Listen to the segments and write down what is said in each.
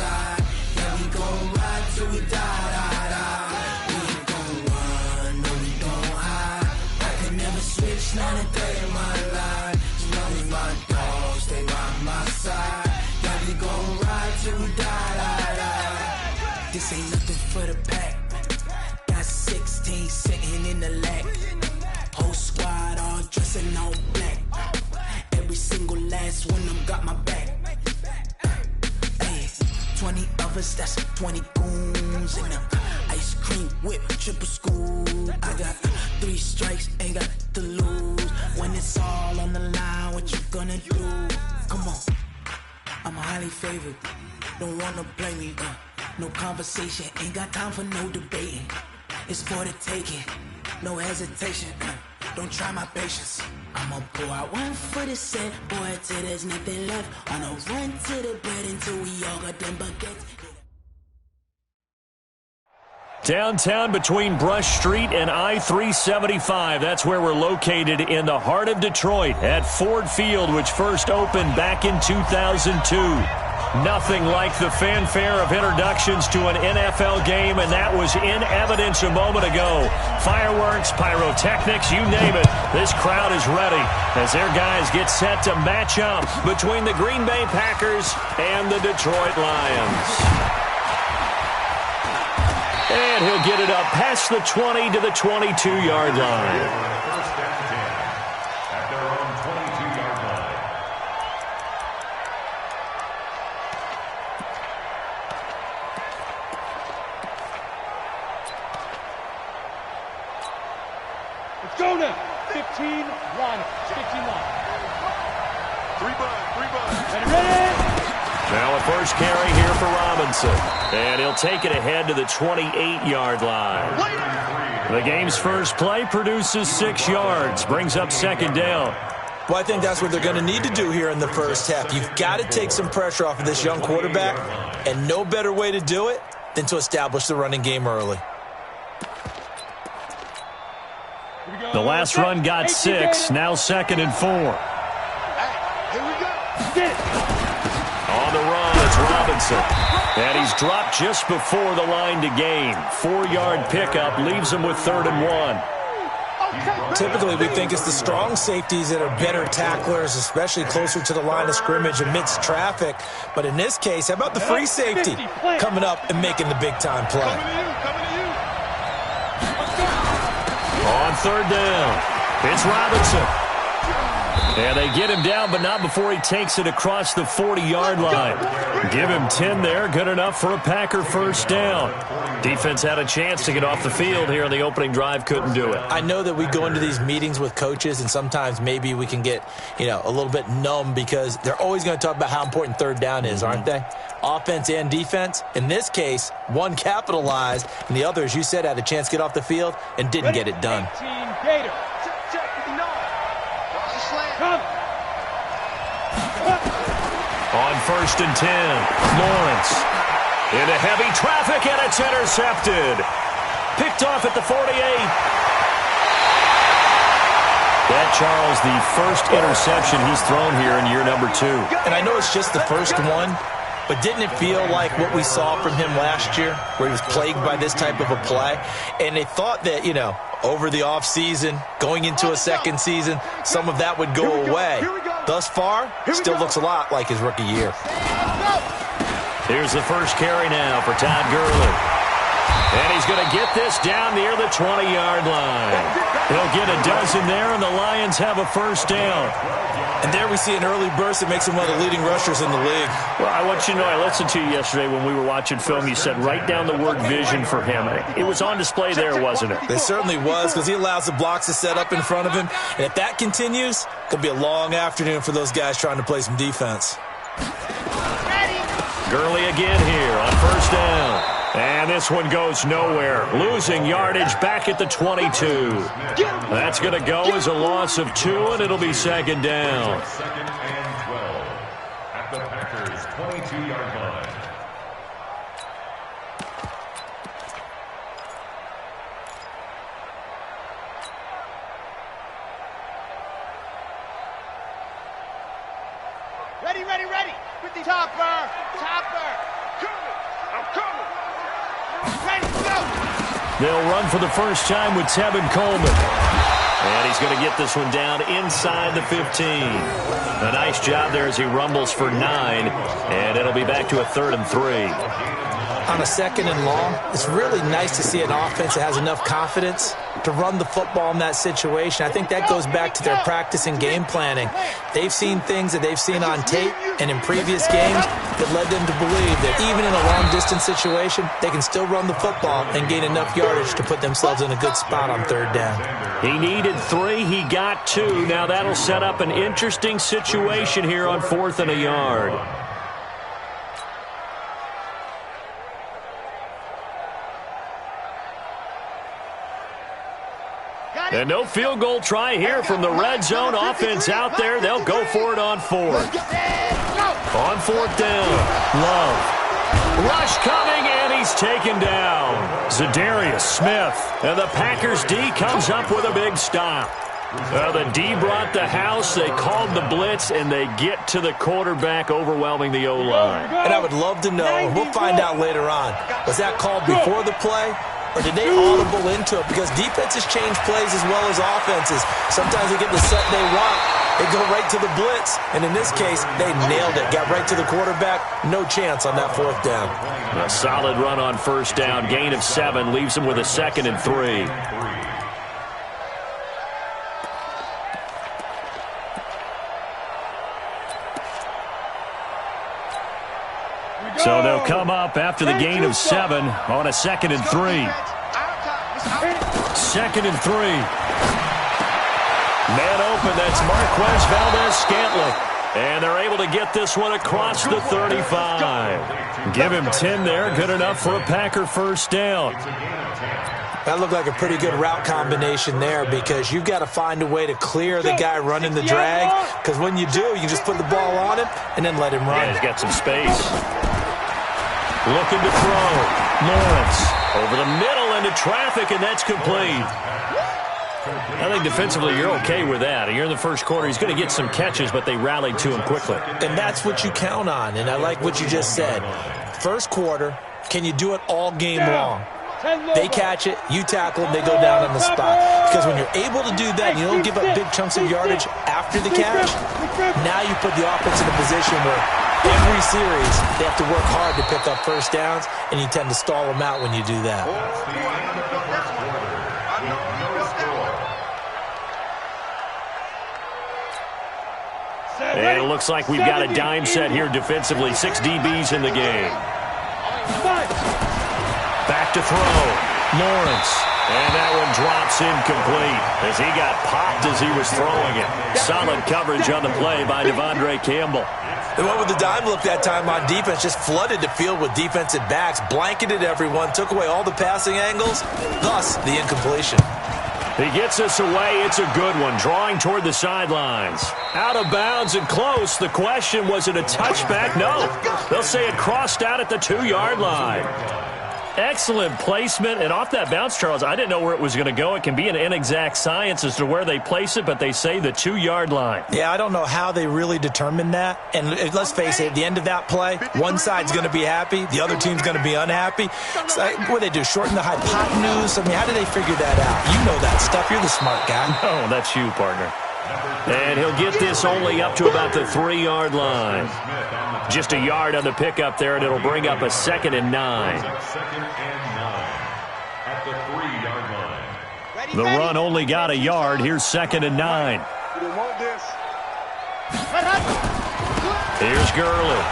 side. Yeah, we gon' ride till we die. We ain't gon' run, no, we gon' hide. I can never switch, not a day in my life. As long as my dogs stay by my side. Yeah, we gon' ride till we die. This ain't nothing for the pack. Got 16 sitting in the lag. Whole squad all dressing all black. Every single last one of them got my back. Hey, 20 of us, that's 20 goons in them. Ice cream whip, triple scoop. I got 3 strikes, ain't got to lose. When it's all on the line, what you gonna do? Come on, I'm highly favored. Don't wanna play me, no conversation, ain't got time for no debating. It's for the taking, no hesitation. Don't try my patience. I'ma pour out one for the set, boy, till there's nothing left. On a run to the bread until we all got them baguettes. Downtown between Brush Street and I-375. That's where we're located in the heart of Detroit at Ford Field, which first opened back in 2002. Nothing like the fanfare of introductions to an NFL game, and that was in evidence a moment ago. Fireworks, pyrotechnics, you name it. This crowd is ready as their guys get set to match up between the Green Bay Packers and the Detroit Lions. And he'll get it up past the 20 to the 22-yard line. Go now. 15 line. 15 line. 3 buns. Ready? Now a first carry here for Robinson. And he'll take it ahead to the 28-yard line. The game's first play produces 6 yards. Brings up second down. Well, I think that's what they're going to need to do here in the first half. You've got to take some pressure off of this young quarterback. And no better way to do it than to establish the running game early. The last run got 6, now 2nd and 4. Here we go. On the run, it's Robinson. And he's dropped just before the line to gain. 4-yard pickup leaves him with 3rd and 1. Typically, we think it's the strong safeties that are better tacklers, especially closer to the line of scrimmage amidst traffic. But in this case, how about the free safety coming up and making the big-time play? Coming to you. On 3rd down, it's Robinson. And they get him down, but not before he takes it across the 40-yard line. Give him 10 there, good enough for a Packer first down. Defense had a chance to get off the field here on the opening drive, couldn't do it. I know that we go into these meetings with coaches, and sometimes maybe we can get, a little bit numb because they're always going to talk about how important 3rd down is, aren't they? Offense and defense. In this case, one capitalized, and the other, as you said, had a chance to get off the field and didn't get it done. 18 Gator. On 1st and 10, Lawrence into heavy traffic, and it's intercepted. Picked off at the 48. That, Charles, the first interception he's thrown here in year number 2. And I know it's just the first one, but didn't it feel like what we saw from him last year, where he was plagued by this type of a play? And they thought that, over the offseason, going into a second season, some of that would go away. Thus far, still looks a lot like his rookie year. Here's the first carry now for Todd Gurley. And he's going to get this down near the 20-yard line. He'll get a dozen there, and the Lions have a first down. And there we see an early burst that makes him one of the leading rushers in the league. Well, I want you to know, I listened to you yesterday when we were watching film. You said write down the word vision for him. It was on display there, wasn't it? It certainly was, because he allows the blocks to set up in front of him. And if that continues, it could be a long afternoon for those guys trying to play some defense. Gurley again here on first down. And this one goes nowhere. Losing yardage back at the 22. That's going to go as a loss of 2, and it'll be second down. 2nd and 12 at the Packers' 22-yard line. Ready. With the topper. They'll run for the first time with Tevin Coleman. And he's going to get this one down inside the 15. A nice job there as he rumbles for 9. And it'll be back to a 3rd and 3. On a 2nd and long, it's really nice to see an offense that has enough confidence to run the football in that situation. I think that goes back to their practice and game planning. They've seen things that they've seen on tape and in previous games that led them to believe that even in a long-distance situation, they can still run the football and gain enough yardage to put themselves in a good spot on 3rd down. He needed 3. He got 2. Now that'll set up an interesting situation here on 4th and a yard. And no field goal try here from the red zone offense out there. They'll go for it on 4th. On 4th down, Love. Rush coming, and he's taken down. Zadarius Smith. And the Packers D comes up with a big stop. The D brought the house. They called the blitz, and they get to the quarterback, overwhelming the O-line. And I would love to know, and we'll find out later on, was that called before the play? Or did they audible into it? Because defenses change plays as well as offenses. Sometimes they get the set they want. They go right to the blitz. And in this case, they nailed it. Got right to the quarterback. No chance on that 4th down. A solid run on 1st down. Gain of 7 leaves them with a 2nd and 3. So they'll come up after the gain of 7 on a 2nd and 3. 2nd and 3. Man open, that's Marquez Valdez-Scantling. And they're able to get this one across the 35. Give him 10 there, good enough for a Packer 1st down. That looked like a pretty good route combination there because you've got to find a way to clear the guy running the drag. Because when you do, you just put the ball on him and then let him run. Yeah, he's got some space. Looking to throw. Lawrence over the middle into traffic, and that's complete. I think defensively you're okay with that. You're in the 1st quarter. He's going to get some catches, but they rallied to him quickly. And that's what you count on, and I like what you just said. 1st quarter, can you do it all game long? They catch it, you tackle them, they go down on the spot. Because when you're able to do that, you don't give up big chunks of yardage after the catch, now you put the offense in a position where every series they have to work hard to pick up 1st downs, and you tend to stall them out when you do that. And it looks like we've got a dime set here defensively. 6 DBs in the game. Back to throw. Lawrence. And that one drops incomplete as he got popped as he was throwing it. Solid coverage on the play by Devondre Campbell. They went with the dime look that time on defense, just flooded the field with defensive backs, blanketed everyone, took away all the passing angles, thus the incompletion. He gets us away. It's a good one. Drawing toward the sidelines. Out of bounds and close. The question, was it a touchback? No. They'll say it crossed out at the 2-yard line. Excellent placement. And off that bounce, Charles, I didn't know where it was going to go. It can be an inexact science as to where they place it, but they say the 2-yard line. Yeah, I don't know how they really determined that. And let's face it, at the end of that play, one side's going to be happy, the other team's going to be unhappy. So, what do they do, shorten the hypotenuse? I mean, how do they figure that out? You know that stuff. You're the smart guy. No, that's you, partner. And he'll get this only up to about the 3-yard line. Just a yard on the pickup there, and it'll bring up a 2nd and 9. At the 3-yard line. The run only got a yard. Here's 2nd and 9. Here's Gurley.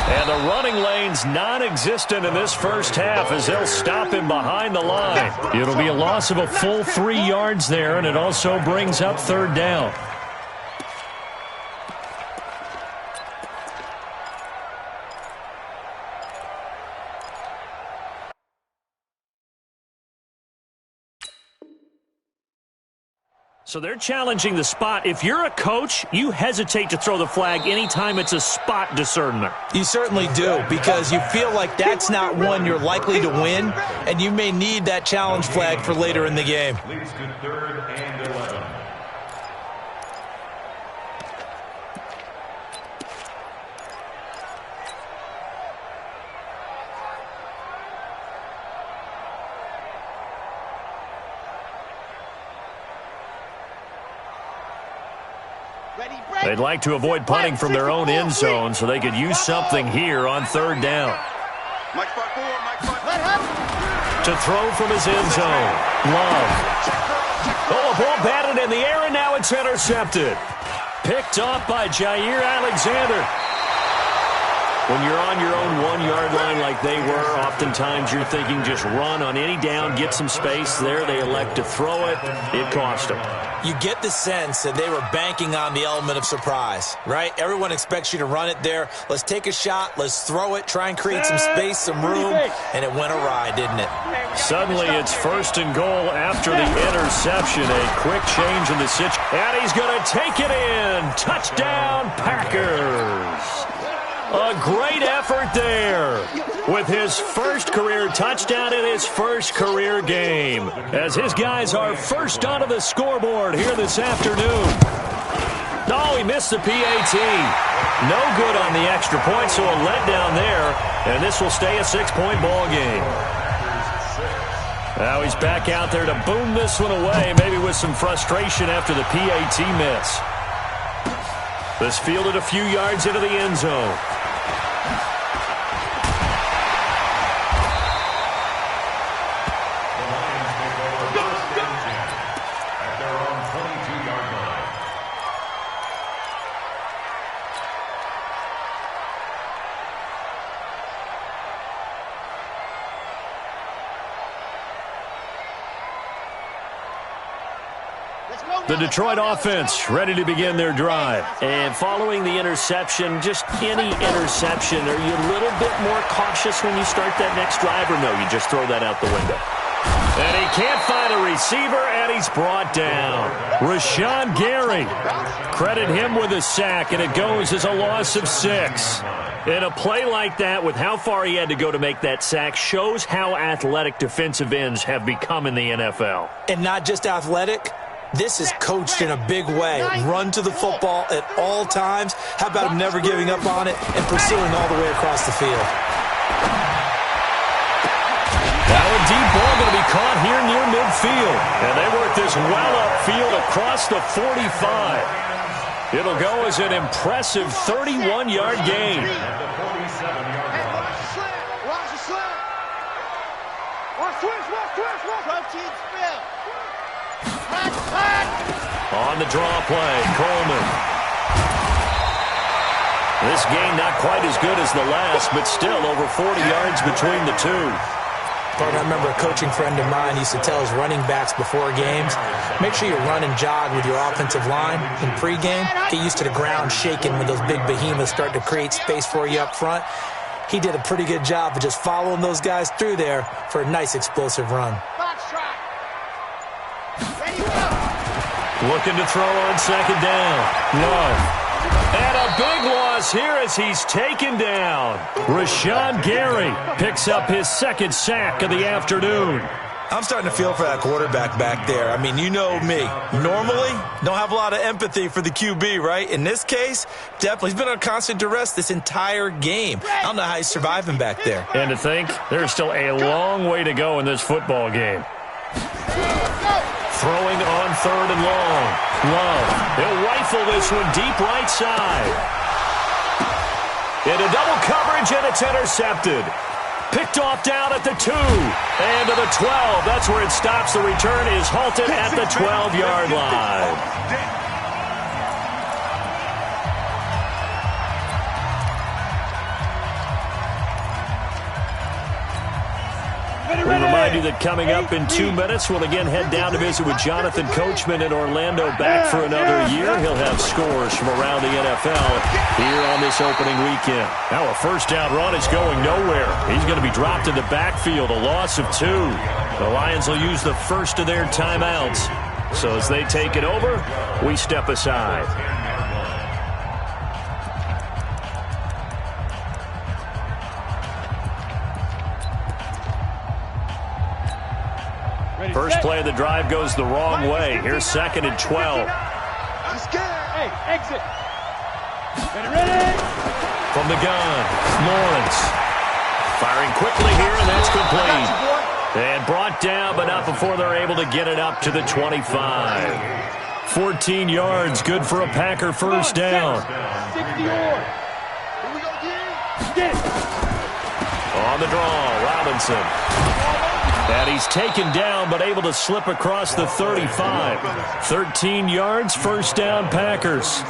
And the running lane's non-existent in this 1st half as they'll stop him behind the line. It'll be a loss of a full 3 yards there, and it also brings up 3rd down. So they're challenging the spot. If you're a coach, you hesitate to throw the flag anytime it's a spot discernment. You certainly do, because you feel like that's not one you're likely to win, and you may need that challenge flag for later in the game. Leads to 3rd and 11. They'd like to avoid punting from their own end zone so they could use something here on third down. To throw from his end zone. Love. Oh, a ball batted in the air, and now it's intercepted. Picked off by Jair Alexander. When you're on your own 1-yard line like they were, oftentimes you're thinking just run on any down, get some space. There they elect to throw it. It cost them. You get the sense that they were banking on the element of surprise, right? Everyone expects you to run it there. Let's take a shot. Let's throw it. Try and create some space, some room. And it went awry, didn't it? Suddenly it's 1st and goal after the interception. A quick change in the situation. And he's going to take it in. Touchdown, Packers. A great effort there with his first career touchdown in his first career game as his guys are first onto the scoreboard here this afternoon. No, he missed the PAT. No good on the extra point, so a letdown there, and this will stay a 6-point ball game. Now he's back out there to boom this one away, maybe with some frustration after the PAT miss. This fielded a few yards into the end zone. The Detroit offense ready to begin their drive. And following the interception, just any interception, are you a little bit more cautious when you start that next drive, or no, you just throw that out the window? And he can't find a receiver, and he's brought down. Rashawn Gary. Credit him with a sack, and it goes as a loss of 6. And a play like that, with how far he had to go to make that sack, shows how athletic defensive ends have become in the NFL. And not just athletic. This is coached in a big way. Run to the football at all times. How about him never giving up on it and pursuing all the way across the field? Now a deep ball going to be caught here near midfield. And they work this well upfield across the 45. It'll go as an impressive 31-yard gain. On the draw play, Coleman. This game not quite as good as the last, but still over 40 yards between the two. But I remember a coaching friend of mine used to tell his running backs before games, make sure you run and jog with your offensive line in pregame. Get used to the ground shaking when those big behemoths start to create space for you up front. He did a pretty good job of just following those guys through there for a nice explosive run. Looking to throw on second down. Love. And a big loss here as he's taken down. Rashawn Gary picks up his second sack of the afternoon. I'm starting to feel for that quarterback back there. I mean, you know me. Normally, don't have a lot of empathy for the QB, right? In this case, definitely. He's been on constant duress this entire game. I don't know how he's surviving back there. And to think, there's still a long way to go in this football game. Throwing on third and long. Love. He'll rifle this one deep right side. Into double coverage, and it's intercepted. Picked off down at the 2. And to the 12. That's where it stops. The return is halted at the 12-yard line. We remind you that coming up in 2 minutes, we'll again head down to visit with Jonathan Coachman in Orlando, back for another year. He'll have scores from around the NFL here on this opening weekend. Now a first down run is going nowhere. He's going to be dropped in the backfield, a loss of 2. The Lions will use the first of their timeouts. So as they take it over, we step aside. First play of the drive goes the wrong way. Here's second and 12. Hey, exit. Ready. From the gun, Lawrence. Firing quickly here, and that's complete. And brought down, but not before they're able to get it up to the 25. 14 yards, good for a Packer first down. 60 yards. Here we go again. Get it. On the draw, Robinson. And he's taken down, but able to slip across the 35. 13 yards, first down, Packers.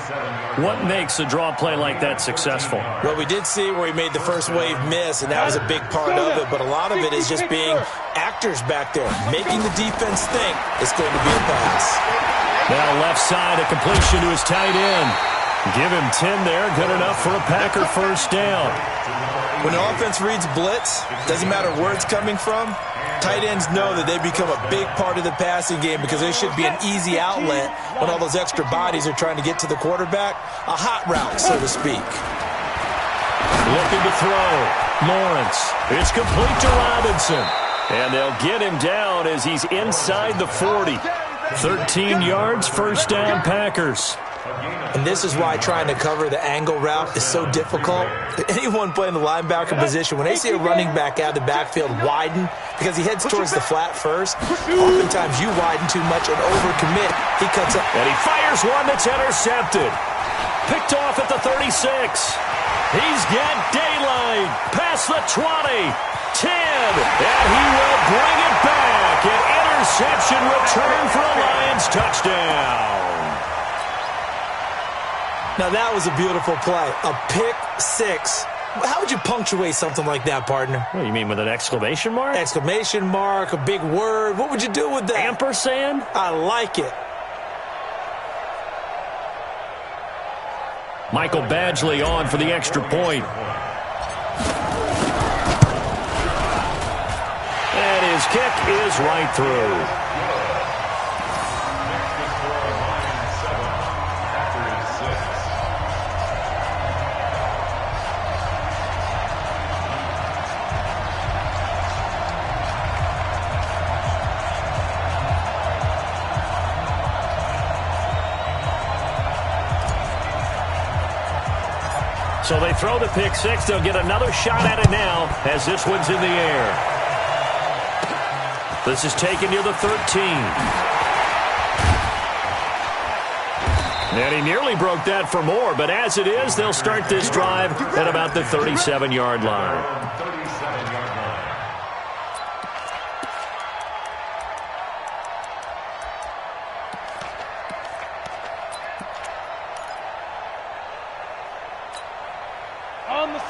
What makes a draw play like that successful? Well, we did see where he made the first wave miss, and that was a big part of it. But a lot of it is just being actors back there, making the defense think it's going to be a pass. Now left side, a completion to his tight end. Give him 10 there, good enough for a Packer first down. When the offense reads blitz, doesn't matter where it's coming from, tight ends know that they become a big part of the passing game because they should be an easy outlet when all those extra bodies are trying to get to the quarterback. A hot route, so to speak. Looking to throw. Lawrence. It's complete to Robinson. And they'll get him down as he's inside the 40. 13 yards, first down, Packers. And this is why trying to cover the angle route is so difficult. Anyone playing the linebacker position, when they see a running back out of the backfield widen, because he heads towards the flat first, oftentimes you widen too much and overcommit. He cuts up. And he fires one that's intercepted. Picked off at the 36. He's got daylight. Past the 20. 10. And he will bring it back. An interception return for a Lions touchdown. Now, that was a beautiful play. A pick six. How would you punctuate something like that, partner? What do you mean, with an exclamation mark? Exclamation mark, a big word. What would you do with that? Ampersand? I like it. Michael Badgley on for the extra point. And his kick is right through. So they throw the pick six. They'll get another shot at it now as this one's in the air. This is taken near the 13. And he nearly broke that for more, but as it is, they'll start this drive at about the 37-yard line.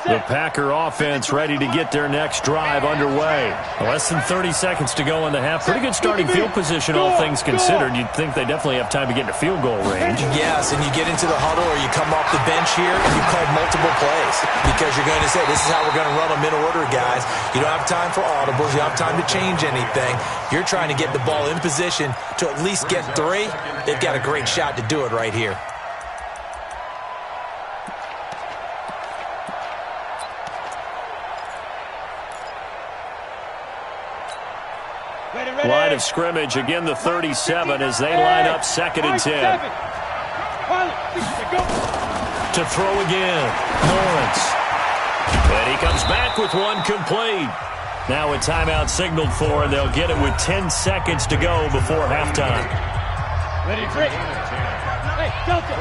The Packer offense ready to get their next drive underway. Less than 30 seconds to go in the half. Pretty good starting field position, all things considered. You'd think they definitely have time to get into field goal range. Yes, and you get into the huddle or you come off the bench here and you call multiple plays because you're going to say, this is how we're going to run them in order, guys. You don't have time for audibles. You don't have time to change anything. You're trying to get the ball in position to at least get 3. They've got a great shot to do it right here. Line of scrimmage, again the 37 as they line up 2nd and 10. To throw again, Lawrence. And he comes back with one complete. Now a timeout signaled for, and they'll get it with 10 seconds to go before halftime. Ready, break. Hey, Delta.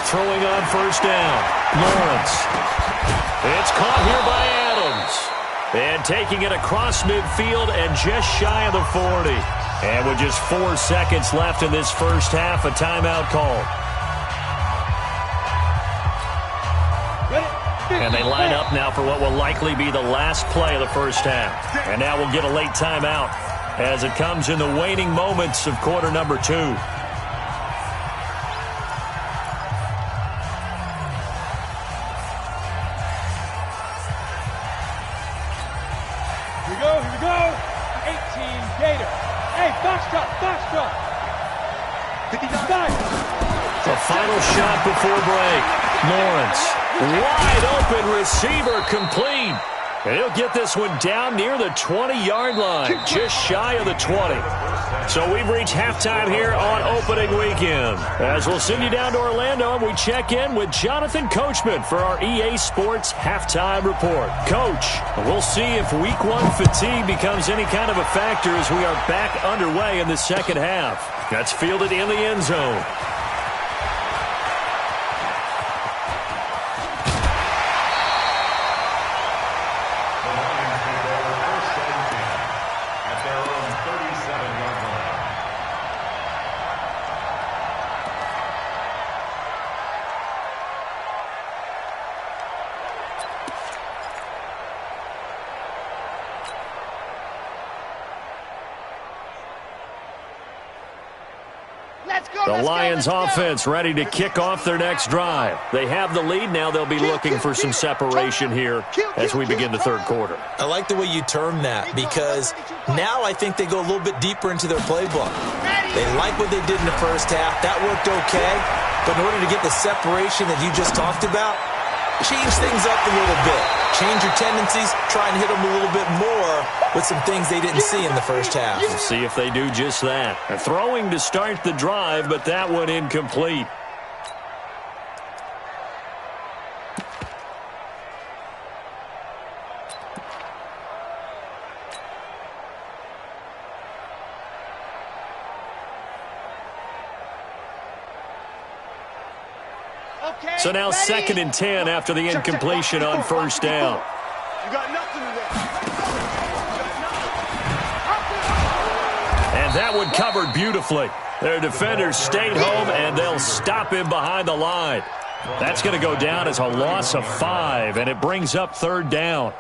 Throwing on first down, Lawrence. It's caught here by Adams. And taking it across midfield and just shy of the 40. And with just 4 seconds left in this first half, a timeout call. And they line up now for what will likely be the last play of the first half. And now we'll get a late timeout as it comes in the waning moments of quarter number 2. Here we go. 18 Gator. Hey, box drop. The final shot before break. Lawrence, wide open receiver, complete. And he'll get this one down near the 20-yard line, just shy of the 20. So we've reached halftime here on opening weekend. As we'll send you down to Orlando, and we check in with Jonathan Coachman for our EA Sports Halftime Report. Coach, we'll see if Week 1 fatigue becomes any kind of a factor as we are back underway in the second half. That's fielded in the end zone. The Lions offense ready to kick off their next drive. They have the lead. Now they'll be looking for some separation here as we begin the third quarter. I like the way you term that, because now I think they go a little bit deeper into their playbook. They like what they did in the first half. That worked okay. But in order to get the separation that you just talked about, change things up a little bit. Change your tendencies. Try and hit them a little bit more with some things they didn't see in the first half. We'll see if they do just that. They're throwing to start the drive, but that one incomplete. So now 2nd and 10 after the incompletion on first down. And that one covered beautifully. Their defenders stayed home, and they'll stop him behind the line. That's going to go down as a loss of 5, and it brings up 3rd down.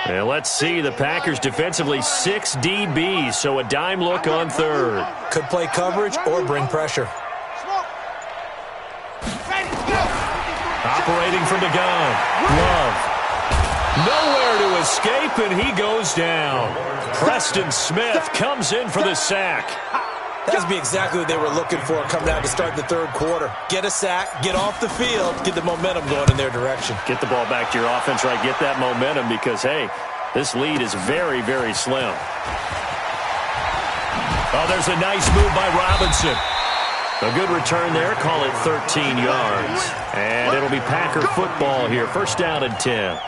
And let's see, the Packers defensively 6 DBs, so a dime look on 3rd. Could play coverage or bring pressure. Operating from the gun. Love. Nowhere to escape, and he goes down. Preston Smith comes in for the sack. That would be exactly what they were looking for coming out to start the third quarter. Get a sack, get off the field, get the momentum going in their direction. Get the ball back to your offense, right? Get that momentum because, hey, this lead is very, very slim. Oh, there's a nice move by Robinson. A good return there. Call it 13 yards. And it'll be Packer football here. 1st down and 10.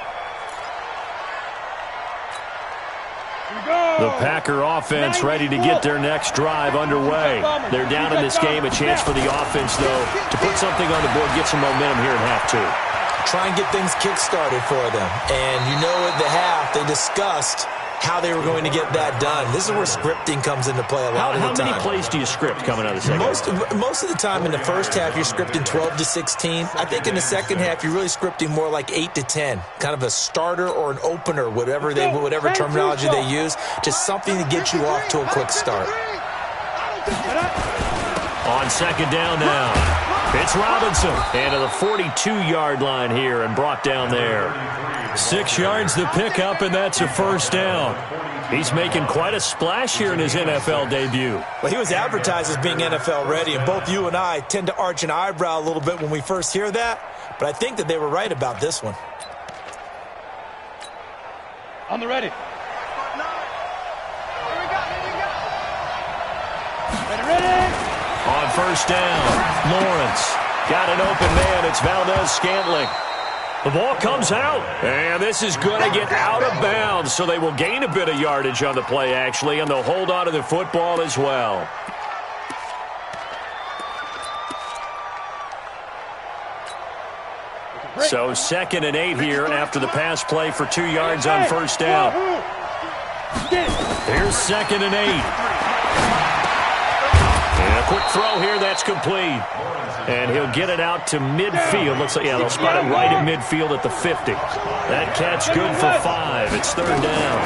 The Packer offense ready to get their next drive underway. They're down in this game. A chance for the offense, though, to put something on the board, get some momentum here in half 2. Try and get things kick-started for them. And you know at the half, they discussed how they were going to get that done. This is where scripting comes into play a lot of the time. How many plays do you script coming out of the second half? Most of the time in the first half, you're scripting 12 to 16. I think in the second half, you're really scripting more like 8 to 10. Kind of a starter or an opener, whatever terminology they use. Just something to get you off to a quick start. On 2nd down now, it's Robinson. And to the 42-yard line here and brought down there. 6 yards the pickup, and that's a 1st down. He's making quite a splash here in his NFL debut. Well, he was advertised as being NFL ready, and both you and I tend to arch an eyebrow a little bit when we first hear that, but I think that they were right about this one. On the ready. Ready. On 1st down, Lawrence got an open man. It's Valdez-Scantling. The ball comes out, and this is going to get out of bounds, so they will gain a bit of yardage on the play, actually, and they'll hold on to the football as well. So 2nd and 8 here after the pass play for 2 yards on 1st down. Here's 2nd and 8. And a quick throw here, that's complete. And he'll get it out to midfield. Looks like, yeah, they'll spot it right at midfield at the 50. That catch good for 5. It's 3rd down.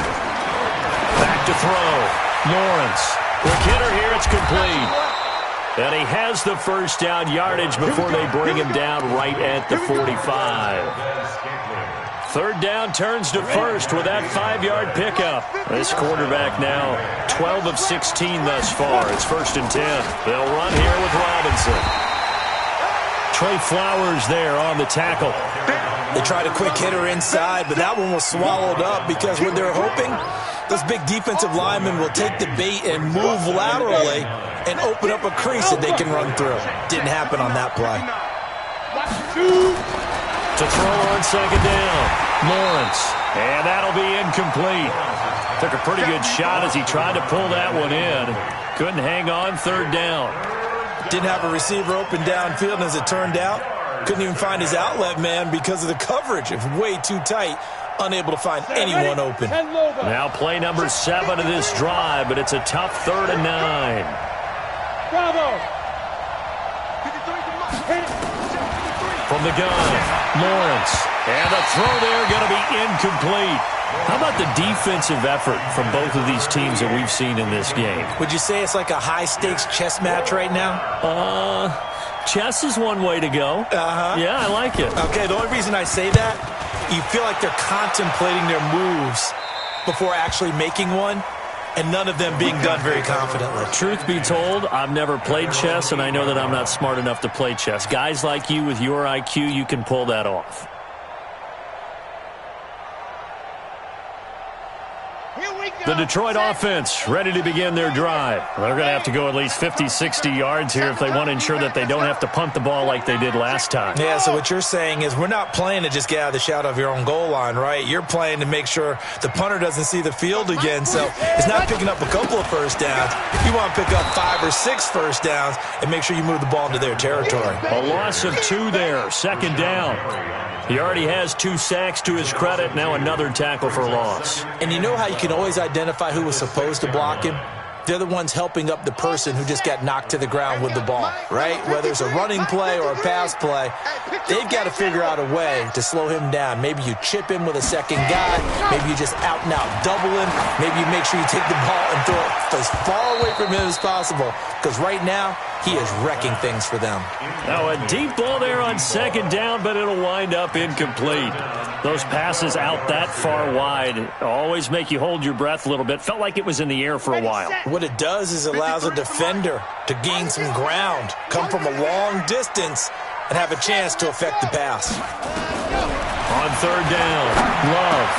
Back to throw. Lawrence. Quick hitter here, it's complete. And he has the 1st down yardage before they bring him down right at the 45. Third down turns to first with that 5-yard pickup. This quarterback now 12 of 16 thus far. It's 1st and 10. They'll run here with Robinson. Trey Flowers there on the tackle. They tried a quick hitter inside, but that one was swallowed up because what they're hoping, those big defensive linemen will take the bait and move laterally and open up a crease that they can run through. Didn't happen on that play. To throw on 2nd down, Lawrence. And that'll be incomplete. Took a pretty good shot as he tried to pull that one in. Couldn't hang on 3rd down. Didn't have a receiver open downfield, and as it turned out, couldn't even find his outlet man because of the coverage. It was way too tight, unable to find anyone open. Now play number 7 of this drive, but it's a tough 3rd and 9. Bravo. From the gun, Lawrence. And the throw there going to be incomplete. How about the defensive effort from both of these teams that we've seen in this game? Would you say it's like a high-stakes chess match right now? Chess is one way to go. Yeah, I like it. Okay, the only reason I say that, you feel like they're contemplating their moves before actually making one, and none of them being done very confidently. Truth be told, I've never played chess, and I know that I'm not smart enough to play chess. Guys like you with your IQ, you can pull that off. The Detroit offense ready to begin their drive. They're going to have to go at least 50, 60 yards here if they want to ensure that they don't have to punt the ball like they did last time. Yeah, so what you're saying is we're not playing to just get out of the shadow of your own goal line, right? You're playing to make sure the punter doesn't see the field again. So it's not picking up a couple of first downs. You want to pick up 5 or 6 first downs and make sure you move the ball into their territory. A loss of 2 there, 2nd down. He already has 2 sacks to his credit. Now another tackle for loss. And you know how you can always identify who was supposed to block him? They're the ones helping up the person who just got knocked to the ground with the ball, right? Whether it's a running play or a pass play, they've got to figure out a way to slow him down. Maybe you chip him with a second guy. Maybe you just out-and-out double him. Maybe you make sure you take the ball and throw it as far away from him as possible. Because right now, he is wrecking things for them. Now a deep ball there on 2nd down, but it'll wind up incomplete. Those passes out that far wide always make you hold your breath a little bit. Felt like it was in the air for a while. What it does is allows a defender to gain some ground, come from a long distance, and have a chance to affect the pass. On 3rd down, Love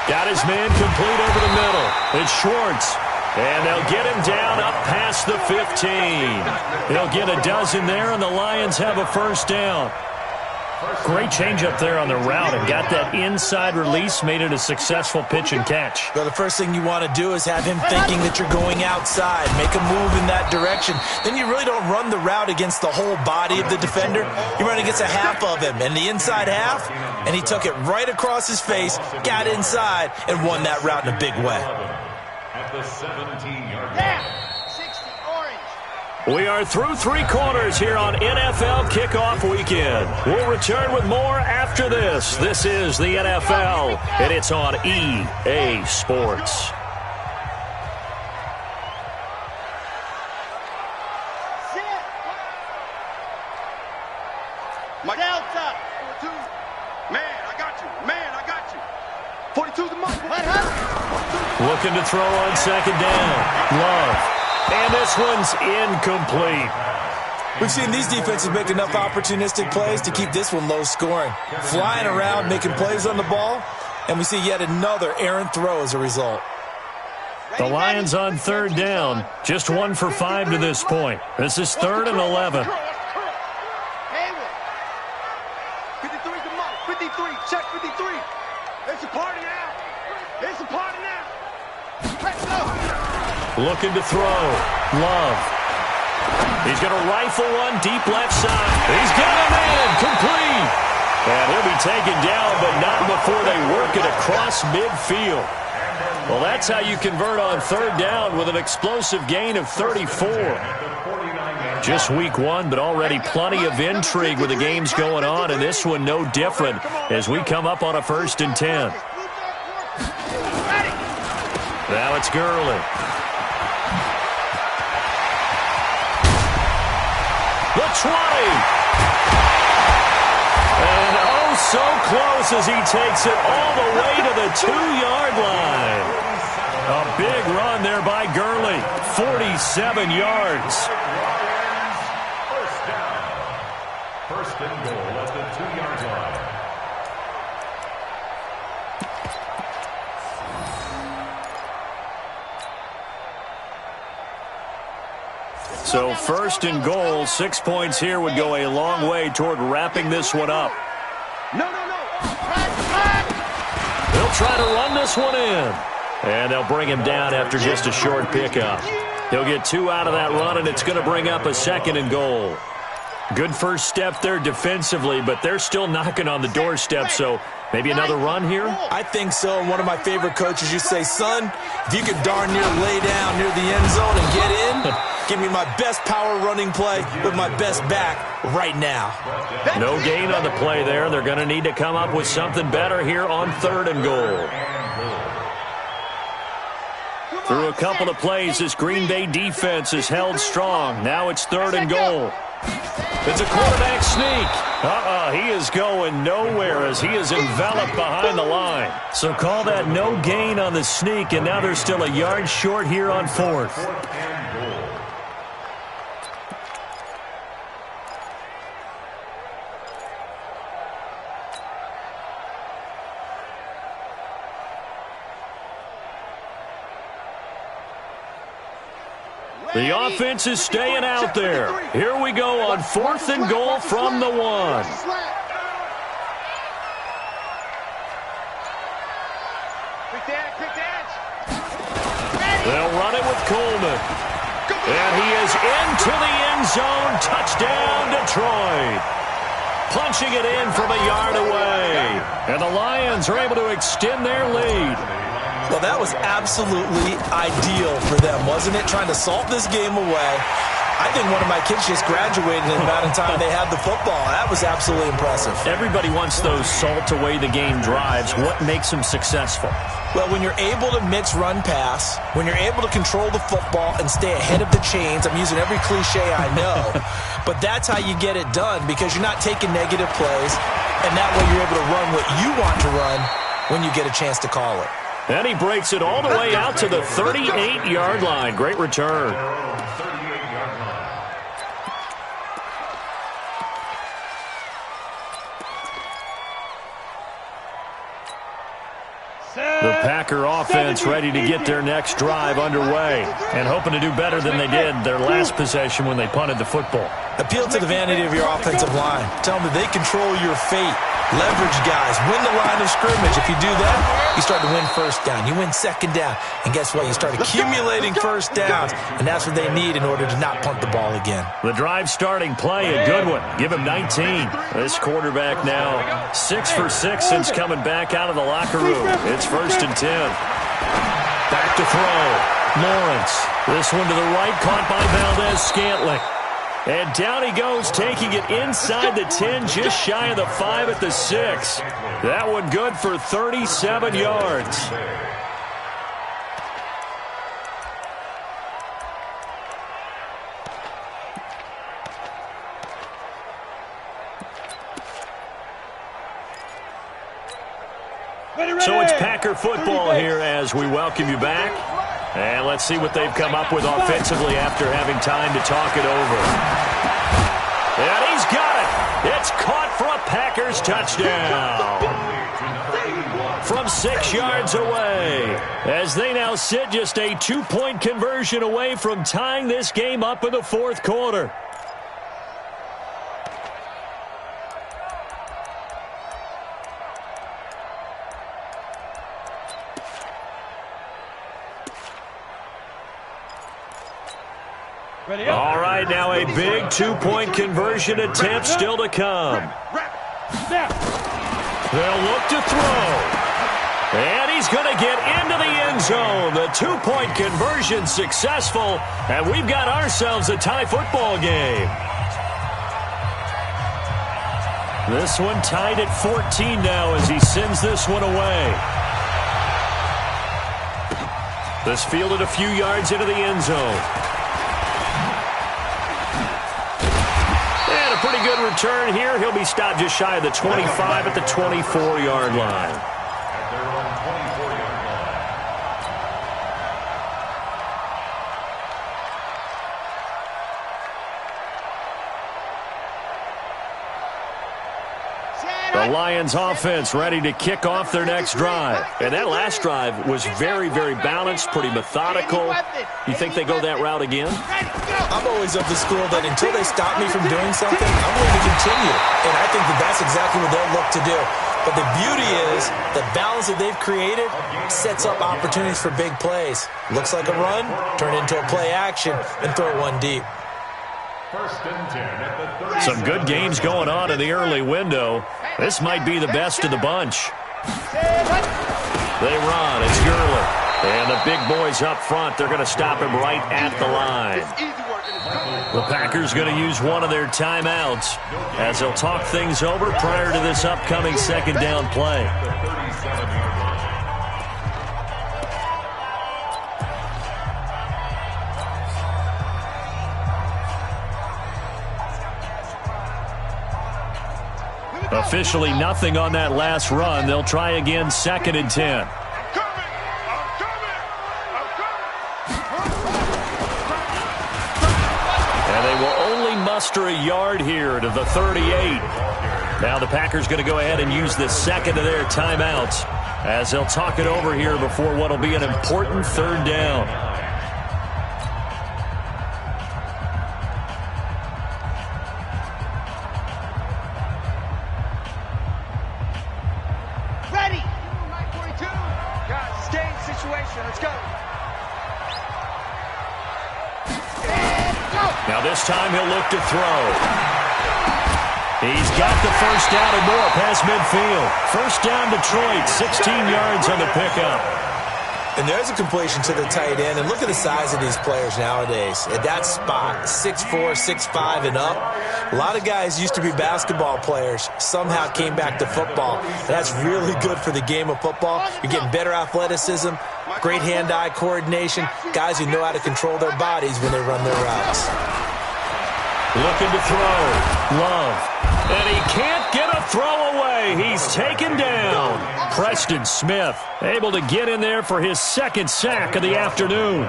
got his man complete over the middle. It's Schwartz. And they'll get him down up past the 15. They'll get a dozen there, and the Lions have a 1st down. Great change up there on the route and got that inside release, made it a successful pitch and catch. Well, the first thing you want to do is have him thinking that you're going outside, make a move in that direction. Then you really don't run the route against the whole body of the defender. You run against a half of him, and the inside half, and he took it right across his face, got inside, and won that route in a big way. At the 17-yard line. We are through 3 quarters here on NFL Kickoff Weekend. We'll return with more after this. This is the NFL, and it's on EA Sports. Delta. 42. Man, I got you. Man, I got you. 42 the mark. Looking to throw on 2nd down. Love. And this one's incomplete. We've seen these defenses make enough opportunistic plays to keep this one low scoring. Flying around, making plays on the ball, and we see yet another errant throw as a result. The Lions on 3rd down, just 1 for 5 to this point. This is 3rd and 11. 53 the mark. 53. Check 53. It's a party now. It's a party now. Let's go. Looking to throw. Love. He's going to rifle one deep left side. He's got him in. Complete. And he'll be taken down, but not before they work it across midfield. Well, that's how you convert on 3rd down with an explosive gain of 34. Just week 1, but already plenty of intrigue with the games going on, and this one no different as we come up on a 1st and 10. Now it's Gurley. The 20. And oh so close as he takes it all the way to the 2-yard line. A big run there by Gurley. 47 yards. First down. First and goal at the 2-yard line. So first and goal, 6 points here would go a long way toward wrapping this one up. No. They'll try to run this one in. And they'll bring him down after just a short pickup. He'll get 2 out of that run, and it's going to bring up a second and goal. Good first step there defensively, but they're still knocking on the doorstep, so maybe another run here? I think so. And one of my favorite coaches used to say, son, if you could darn near lay down near the end zone and get in, give me my best power running play with my best back right now. No gain on the play there. They're going to need to come up with something better here on third and goal. Through a couple of plays, this Green Bay defense is held strong. Now it's third and goal. It's a quarterback sneak. He is going nowhere as he is enveloped behind the line. So call that no gain on the sneak, and now they're still a yard short here on fourth. The offense is staying out there. Here we go on fourth and goal from the 1. They'll run it with Coleman. And he is into the end zone. Touchdown, Detroit. Punching it in from a yard away. And the Lions are able to extend their lead. Well, that was absolutely ideal for them, wasn't it? Trying to salt this game away. I think one of my kids just graduated in about in time they had the football. That was absolutely impressive. Everybody wants those salt away the game drives. What makes them successful? Well, when you're able to mix run-pass, when you're able to control the football and stay ahead of the chains, I'm using every cliche I know, but that's how you get it done because you're not taking negative plays, and that way you're able to run what you want to run when you get a chance to call it. And he breaks it all the way out to the 38-yard line. Great return. The Packer offense ready to get their next drive underway and hoping to do better than they did their last possession when they punted the football. Appeal to the vanity of your offensive line. Tell them that they control your fate. Leverage guys. Win the line of scrimmage. If you do that, you start to win first down. You win second down. And guess what? You start accumulating first downs. And that's what they need in order to not punt the ball again. The drive starting play, a good one. Give him 19. This quarterback now 6 for 6 since coming back out of the locker room. It's first and 10. Back to throw. Lawrence. This one to the right, caught by Valdez-Scantling. And down he goes, taking it inside the 10, just shy of the 5 at the 6. That one good for 37 yards. So it's Packer football here as we welcome you back. And let's see what they've come up with offensively after having time to talk it over. And he's got it. It's caught for a Packers touchdown. From 6 yards away. As they now sit just a 2-point conversion away from tying this game up in the fourth quarter. All right, now a big 2-point conversion attempt still to come. They'll look to throw. And he's going to get into the end zone. The 2-point conversion successful, and we've got ourselves a tie football game. This one tied at 14 now as he sends this one away. This fielded a few yards into the end zone. Pretty good return here. He'll be stopped just shy of the 25 at the 24-yard line. At their own 24-yard line. The Lions offense ready to kick off their next drive. And that last drive was very, very balanced, pretty methodical. You think they go that route again? I'm always of the school that until they stop me from doing something, I'm going to continue. And I think that that's exactly what they'll look to do. But the beauty is the balance that they've created sets up opportunities for big plays. Looks like a run, turn into a play action, and throw one deep. First and 10 at the 30. Some good games going on in the early window. This might be the best of the bunch. They run. It's Gurley. And the big boys up front, they're going to stop him right at the line. The Packers going to use one of their timeouts as they'll talk things over prior to this upcoming second down play. The 37-yard line. Officially nothing on that last run. They'll try again, second and 10. And they will only muster a yard here to the 38. Now the Packers going to go ahead and use the second of their timeouts as they'll talk it over here before what will be an important third down. Now this time he'll look to throw. He's got the first down and more past midfield. First down Detroit, 16 yards on the pickup. And there's a completion to the tight end. And look at the size of these players nowadays. At that spot, 6'4", 6'5", and up. A lot of guys used to be basketball players. Somehow came back to football. And that's really good for the game of football. You're getting better athleticism, great hand-eye coordination, guys who know how to control their bodies when they run their routes. Looking to throw. Love. And he can't get a throw away. He's taken down. Preston Smith able to get in there for his second sack of the afternoon.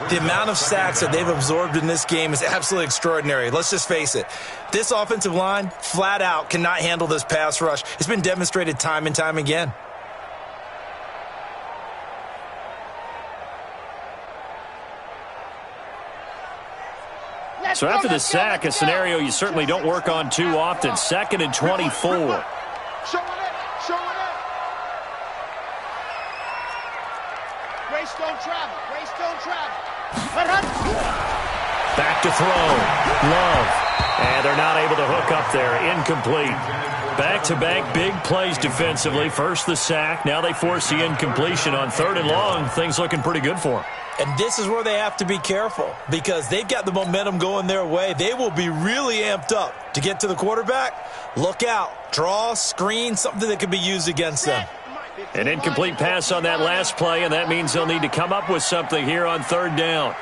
The amount of sacks that they've absorbed in this game is absolutely extraordinary. Let's just face it. This offensive line, flat out, cannot handle this pass rush. It's been demonstrated time and time again. So after the sack, a scenario you certainly don't work on too often. Second and 24. Show it up. Race don't travel. Back to throw. Love. And they're not able to hook up there. Incomplete. Back-to-back big plays defensively. First the sack. Now they force the incompletion on third and long. Things looking pretty good for them. And this is where they have to be careful because they've got the momentum going their way. They will be really amped up to get to the quarterback. Look out. Draw, screen, something that can be used against them. An incomplete pass on that last play, and that means they'll need to come up with something here on third down.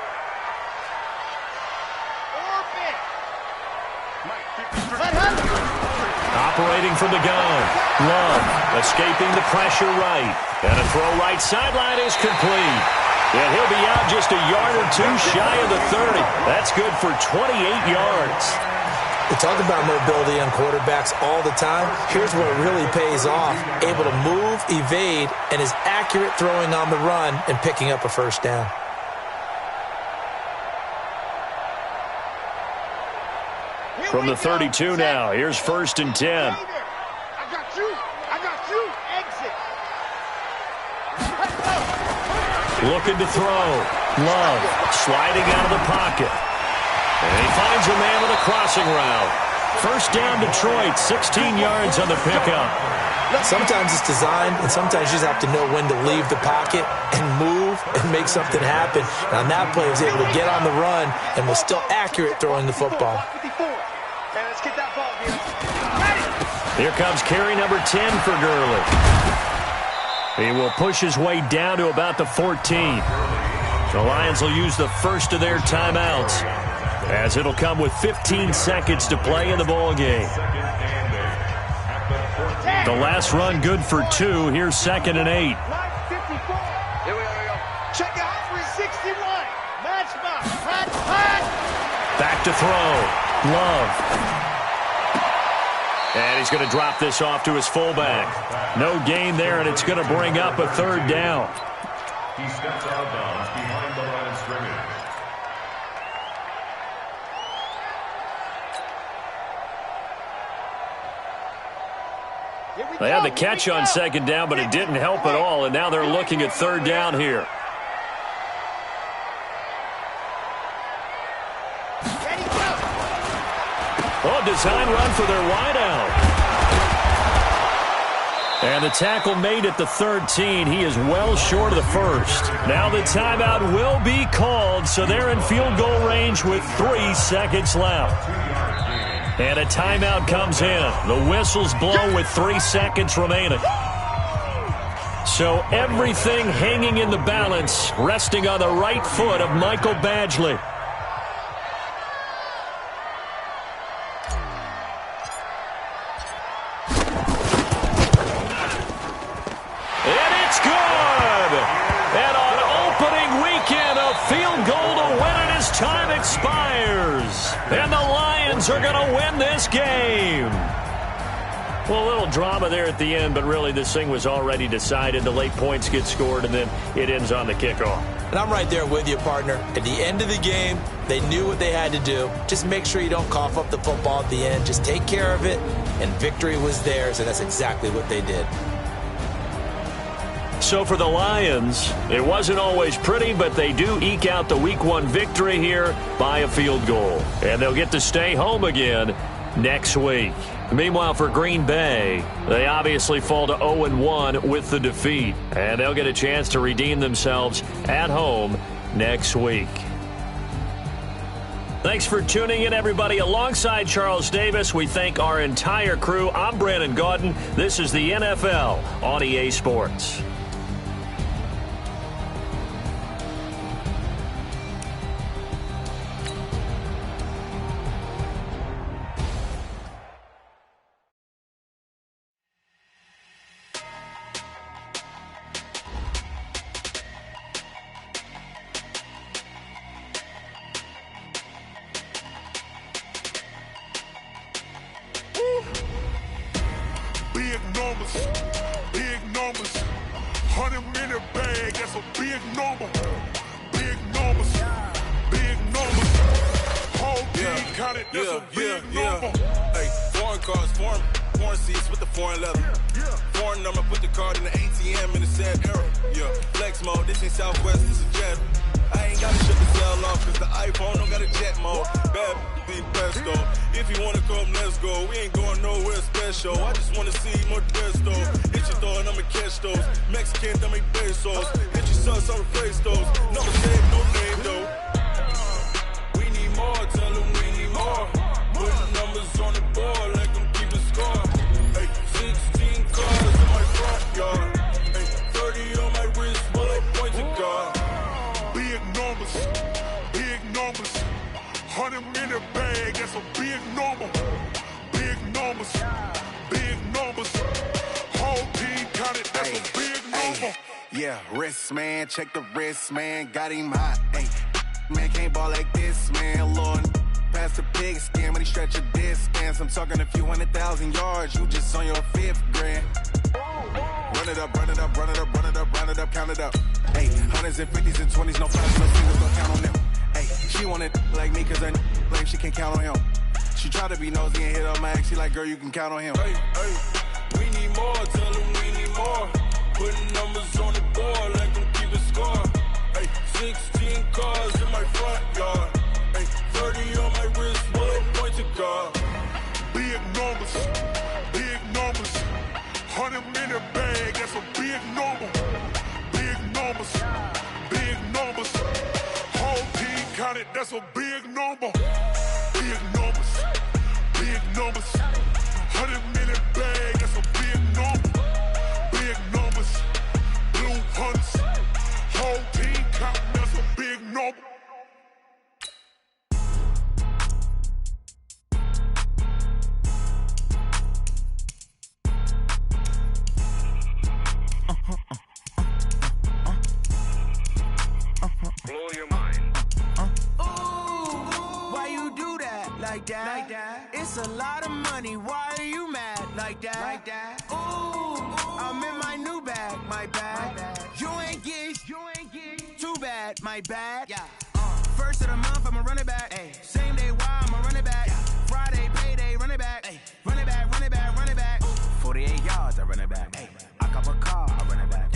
Operating from the gun. Love escaping the pressure right. And a throw right sideline is complete. And he'll be out just a yard or two shy of the 30. That's good for 28 yards. We talk about mobility on quarterbacks all the time. Here's where it really pays off. Able to move, evade, and is accurate throwing on the run and picking up a first down. From the 32 now, here's first and 10. I got you. Exit. Looking to throw. Love sliding out of the pocket. And he finds a man with a crossing route. First down Detroit, 16 yards on the pickup. Sometimes it's designed, and sometimes you just have to know when to leave the pocket and move and make something happen. And on that play, he was able to get on the run and was still accurate throwing the football. 54. And let's get that ball, dude. Here comes carry number 10 for Gurley. He will push his way down to about the 14. The Lions will use the first of their timeouts. as it'll come with 15 seconds to play in the ball game. The last run good for 2. Here's 2nd and 8. Here we go. Check out 361. Match box. Hot. Back to throw. Love. And he's going to drop this off to his fullback. No gain there, and it's going to bring up a 3rd down. He steps out of bounds behind the line of scrimmage. They had the catch on 2nd down, but it didn't help at all, and now they're looking at 3rd down here. Oh, design run for their wideout. And the tackle made at the 13. He is well short of the 1st. Now the timeout will be called, so they're in field goal range with 3 seconds left. And a timeout comes in. The whistle's blown with 3 seconds remaining. So everything hanging in the balance, resting on the right foot of Michael Badgley. And it's good! And on opening weekend, a field goal to win it as time expires. And the Lions are going to win this game. Well, a little drama there at the end, but really this thing was already decided. The late points get scored, and then it ends on the kickoff. And I'm right there with you, partner. At the end of the game, they knew what they had to do. Just make sure you don't cough up the football at the end. Just take care of it, and victory was theirs, and that's exactly what they did. So for the Lions, it wasn't always pretty, but they do eke out the Week 1 victory here by a field goal. And they'll get to stay home again next week. Meanwhile, for Green Bay, they obviously fall to 0-1 with the defeat. And they'll get a chance to redeem themselves at home next week. Thanks for tuning in, everybody. Alongside Charles Davis, we thank our entire crew. I'm Brandon Gaudin. This is the NFL on EA Sports. Big numbers, 100 in a bag, that's a big number. Big numbers, whole team counted, that's a big number. Hey, foreign cars, foreign seats with the foreign leather. Foreign number, put the card in the ATM in the sad era. Yeah, flex mode, this ain't Southwest, this is Jet. I ain't gotta shut the cell off, cause the iPhone don't got a jet mode. Bad be pesto. If you wanna come, let's go. We ain't going nowhere special. I just wanna see more Modesto. Hit your door and I'ma catch those. Mexican, dummy pesos. Hit your sus, I'll replace those. Number save, no name though. We need more, tell them we need more. Put the numbers on the board, like them keep a score. Hey, 16 cars in my front yard. Hey, 30 on my wrist, while I point to God. Big numbers, 100 in a bag, that's a big number. Big numbers, whole team counted, that's a big number. Yeah, wrist man, check the wrist man, got him hot. Ay, man can't ball like this, man. Lord, past the pig skin, but he stretch a distance. I'm talking a few 100,000 yards, you just on your 5th grand. Run it up, count it up. Hey, hundreds and 50s and 20s, no fives, no singles, don't count on them. Hey, she want it like me, cause her like she can count on him. She try to be nosy and hit on my ex, she like, girl, you can count on him. Hey, we need more, tell them we need more. Putting numbers on the board, like them keep a score. Hey, 16 cars in my front yard. Hey, 30 on my wrist, while I point to God. Big numbers, 100 in a bag, that's a big number. Big numbers, whole team counted, that's a big number. Big numbers, 100 in a bag, that's a big number. Big numbers, blue hunts, whole team counting, that's a big number. that. It's a lot of money, why are you mad like that? Ooh, I'm in my new bag, my bad. You ain't get too bad, my bad. First of the month, I'ma run it back. Same day, why I'ma run it back. Friday, payday, run it back. Run it back, run it back, run it back. 48 yards, I run it back. I cop a car, I run it back.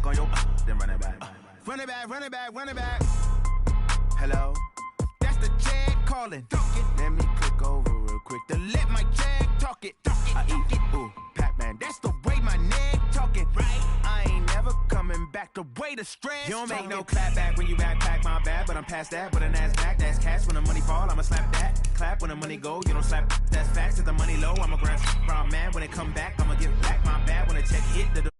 Go yo, then run it back. Run it back, run it back, run it back. Hello? That's the jag calling. Let me click over real quick to let my jag talk it. I eat it, ooh, Pac-Man. That's the way my neck talking. Right? I ain't never coming back. The way the stress. You don't make no clap back when you backpack, my bad. But I'm past that. But a NASDAQ, that's cash. When the money fall, I'ma slap that. Clap when the money go, you don't slap. That's facts. If the money low, I'ma grab brown man. When it come back, I'ma give back my bad. When the check hit the